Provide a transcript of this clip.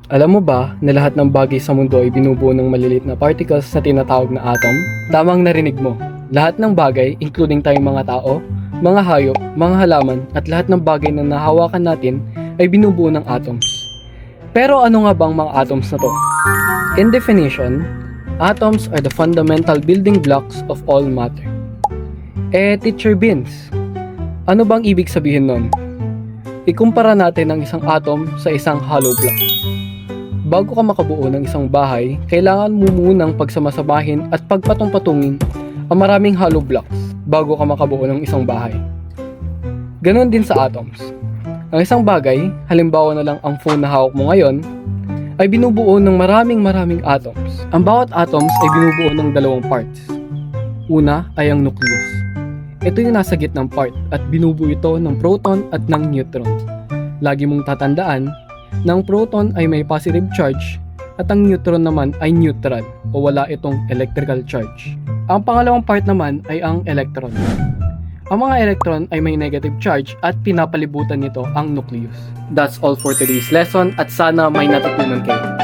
Alam mo ba na lahat ng bagay sa mundo ay binubuo ng maliliit na particles na tinatawag na atom? Tamang narinig mo. Lahat ng bagay, including tayong mga tao, mga hayop, mga halaman, at lahat ng bagay na nahawakan natin ay binubuo ng atoms. Pero ano nga bang mga atoms na to? In definition, atoms are the fundamental building blocks of all matter. Teacher Beans, ano bang ibig sabihin nun? Ikumpara natin ang isang atom sa isang hollow block. Bago ka makabuo ng isang bahay, kailangan mo munang pagsamasamahin at pagpatong-patungin ang maraming hollow blocks bago ka makabuo ng isang bahay. Ganon din sa atoms. Ang isang bagay, halimbawa na lang ang phone na hawak mo ngayon, ay binubuo ng maraming atoms. Ang bawat atoms ay binubuo ng dalawang parts. Una ay ang nucleus. Ito yung nasa gitnang part at binubuo ito ng proton at ng neutron. Lagi mong tatandaan, ng proton ay may positive charge at ang neutron naman ay neutral o wala itong electrical charge. Ang pangalawang part naman ay ang electron. Ang mga electron ay may negative charge at pinapalibutan nito ang nucleus. That's all for today's lesson at sana may natutunan kayo.